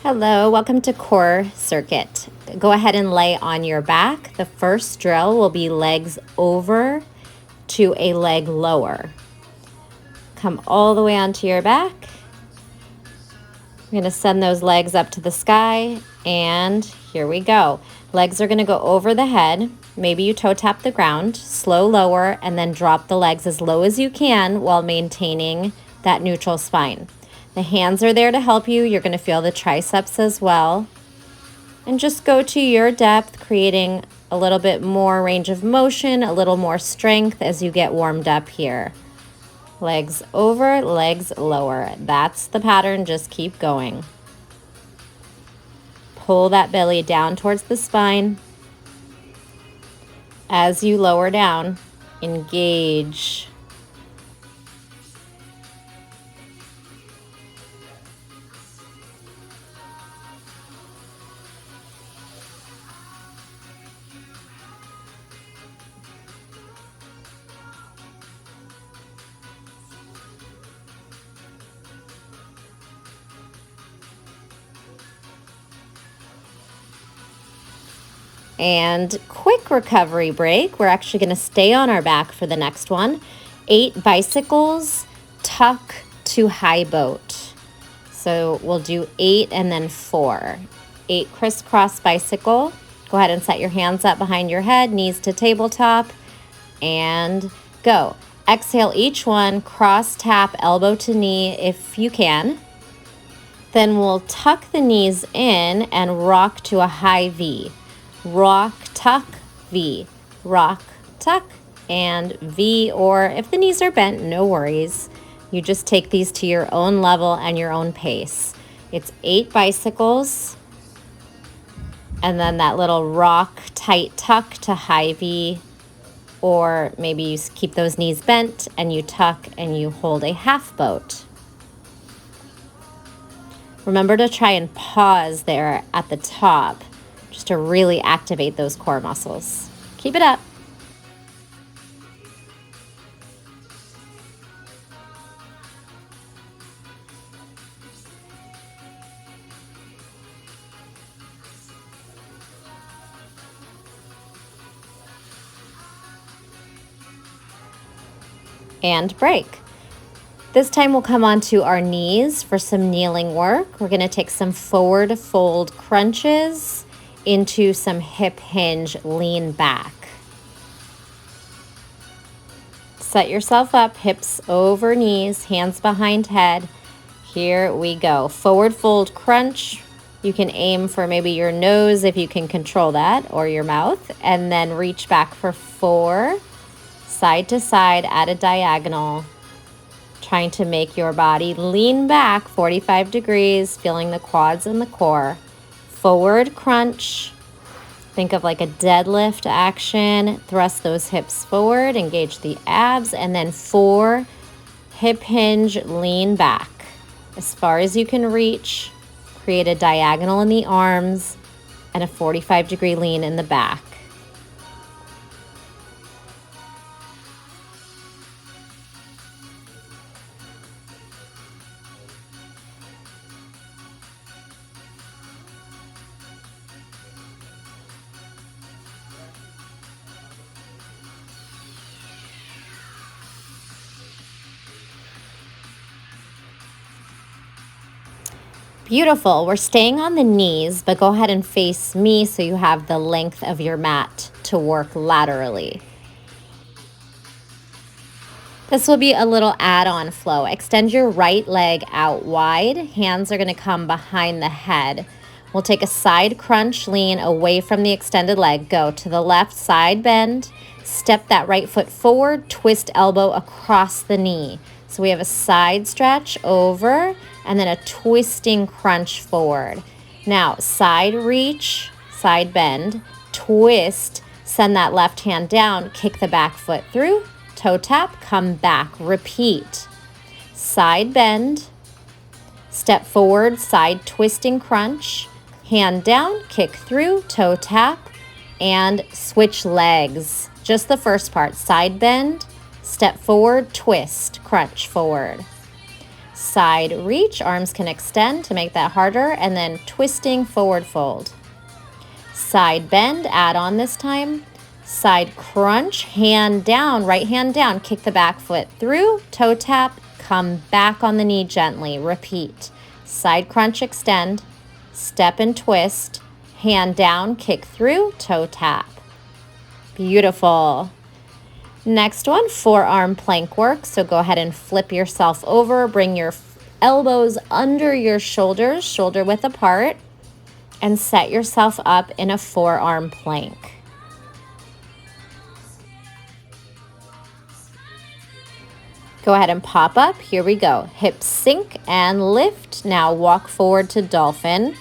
Hello, welcome to core circuit. Go ahead and lay on your back. The first drill will be legs over to a leg lower. Come all the way onto your back. We're going to send those legs up to the sky, and here we go. Legs are going to go over the head. Maybe you toe tap the ground, slow lower, and then drop the legs as low as you can while maintaining that neutral spine. The hands are there to help you. You're going to feel the triceps as well. And just go to your depth, creating a little bit more range of motion, a little more strength as you get warmed up here. Legs over, legs lower. That's the pattern. Just keep going. Pull that belly down towards the spine. As you lower down, engage. And quick recovery break. We're actually going to stay on our back for the next one. 8 bicycles, tuck to high boat. So we'll do 8 and then 4. 8 crisscross bicycle. Go ahead and set your hands up behind your head, knees to tabletop, and go. Exhale each one, cross tap elbow to knee if you can. Then we'll tuck the knees in and rock to a high V. Rock, tuck, V. Rock, tuck, and V. Or if the knees are bent, no worries. You just take these to your own level and your own pace. It's 8 bicycles. And then that little rock, tight tuck to high V. Or maybe you keep those knees bent and you tuck and you hold a half boat. Remember to try and pause there at the top, just to really activate those core muscles. Keep it up. And break. This time we'll come onto our knees for some kneeling work. We're going to take some forward fold crunches into some hip hinge lean back. Set yourself up, hips over knees, hands behind head. Here we go. Forward fold crunch. You can aim for maybe your nose if you can control that, or your mouth, and then reach back for 4, side to side at a diagonal. Trying to make your body lean back 45 degrees, feeling the quads and the core. Forward crunch. Think of like a deadlift action. Thrust those hips forward, engage the abs, and then 4 hip hinge, lean back. As far as you can reach, create a diagonal in the arms and a 45-degree lean in the back. Beautiful. We're staying on the knees, but go ahead and face me so you have the length of your mat to work laterally. This will be a little add-on flow. Extend your right leg out wide. Hands are going to come behind the head. We'll take a side crunch lean away from the extended leg. Go to the left side bend. Step that right foot forward. Twist elbow across the knee. So we have a side stretch over and then a twisting crunch forward. Now, side reach, side bend, twist, send that left hand down, kick the back foot through, toe tap, come back, repeat. Side bend, step forward, side twisting crunch, hand down, kick through, toe tap, and switch legs. Just the first part, side bend, step forward, twist, crunch forward. Side reach, arms can extend to make that harder, and then twisting forward fold. Side bend, add on this time. Side crunch, hand down, right hand down, kick the back foot through, toe tap, come back on the knee gently, repeat. Side crunch, extend, step and twist, hand down, kick through, toe tap. Beautiful. Next one, forearm plank work. So go ahead and flip yourself over, bring your elbows under your shoulders, shoulder width apart, and set yourself up in a forearm plank. Go ahead and pop up. Here we go. Hips sink and lift. Now walk forward to dolphin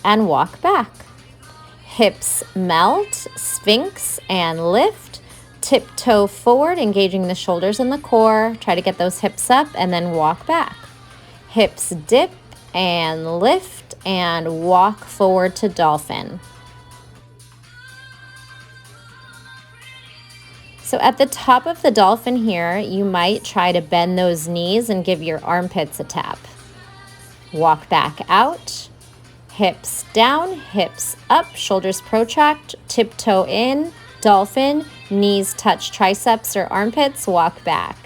and walk back. Hips melt, sphinx and lift. Tiptoe forward, engaging the shoulders and the core. Try to get those hips up and then walk back. Hips dip and lift and walk forward to dolphin. So at the top of the dolphin here, you might try to bend those knees and give your armpits a tap. Walk back out, hips down, hips up, shoulders protract, tiptoe in, dolphin, knees touch triceps or armpits, walk back.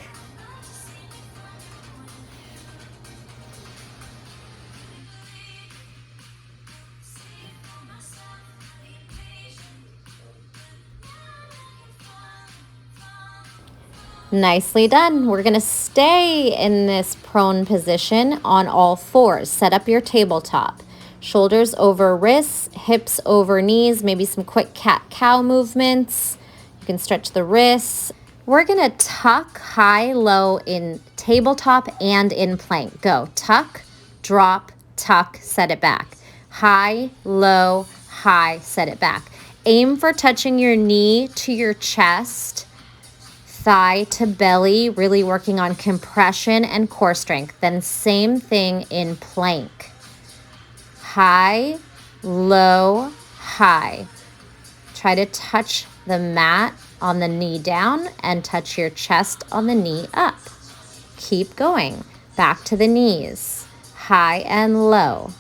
Nicely done. We're going to stay in this prone position on all fours. Set up your tabletop. Shoulders over wrists, hips over knees, maybe some quick cat-cow movements. You can stretch the wrists. We're going to tuck high-low in tabletop and in plank. Go. Tuck, drop, tuck, set it back. High, low, high, set it back. Aim for touching your knee to your chest, thigh to belly, really working on compression and core strength. Then same thing in plank. High, low, high. Try to touch the mat on the knee down and touch your chest on the knee up. Keep going. Back to the knees. High and low.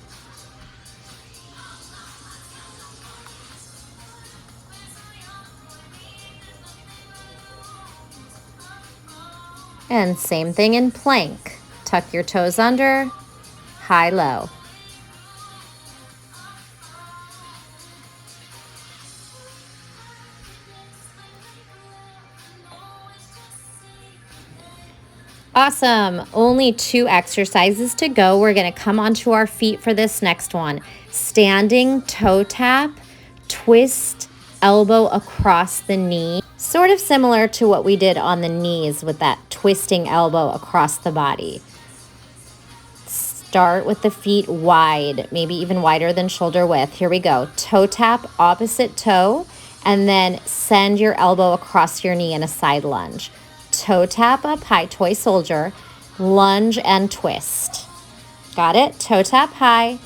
And same thing in plank. Tuck your toes under, high, low. Awesome. Only 2 exercises to go. We're going to come onto our feet for this next one. Standing toe tap, twist, elbow across the knee. Sort of similar to what we did on the knees with that twisting elbow across the body. Start with the feet wide, maybe even wider than shoulder width. Here we go. Toe tap, opposite toe, and then send your elbow across your knee in a side lunge. Toe tap up high, toy soldier, lunge and twist. Got it? Toe tap high,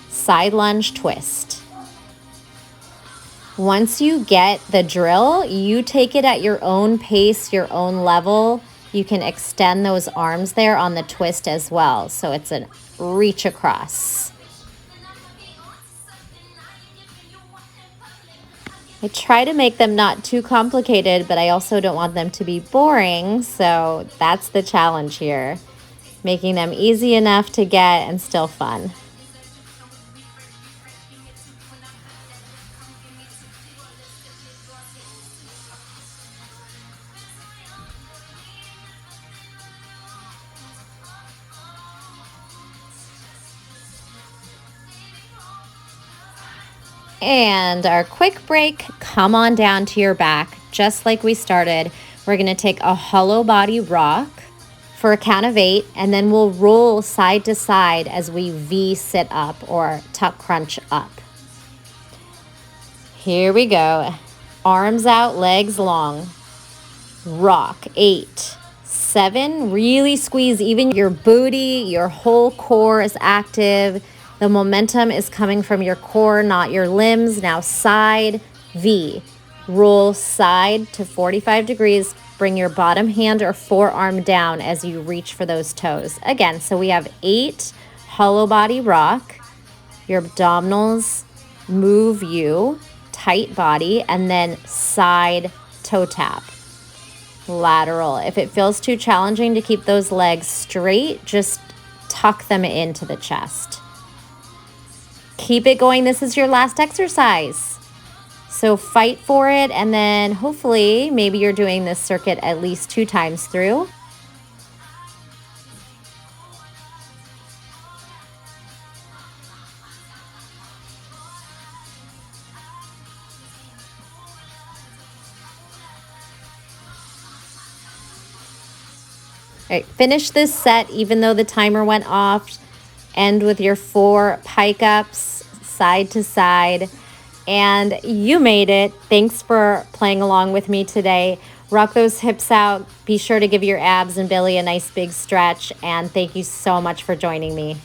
side lunge, twist. Once you get the drill, you take it at your own pace, your own level. You can extend those arms there on the twist as well. So it's a reach across. I try to make them not too complicated, but I also don't want them to be boring. So that's the challenge here. Making them easy enough to get and still fun. And our quick break, come on down to your back, just like we started. We're gonna take a hollow body rock for a count of 8, and then we'll roll side to side as we V sit up or tuck crunch up. Here we go. Arms out, legs long. Rock, 8, 7, really squeeze even your booty, your whole core is active. The momentum is coming from your core, not your limbs. Now side, V. Roll side to 45 degrees, bring your bottom hand or forearm down as you reach for those toes. Again, so we have 8 hollow body rock. Your abdominals move you, tight body, and then side toe tap. Lateral. If it feels too challenging to keep those legs straight, just tuck them into the chest. Keep it going. This is your last exercise. So fight for it, and then hopefully maybe you're doing this circuit at least 2 times through. All right, finish this set even though the timer went off. End with your 4 pike ups, side to side. And you made it. Thanks for playing along with me today. Rock those hips out. Be sure to give your abs and belly a nice big stretch. And thank you so much for joining me.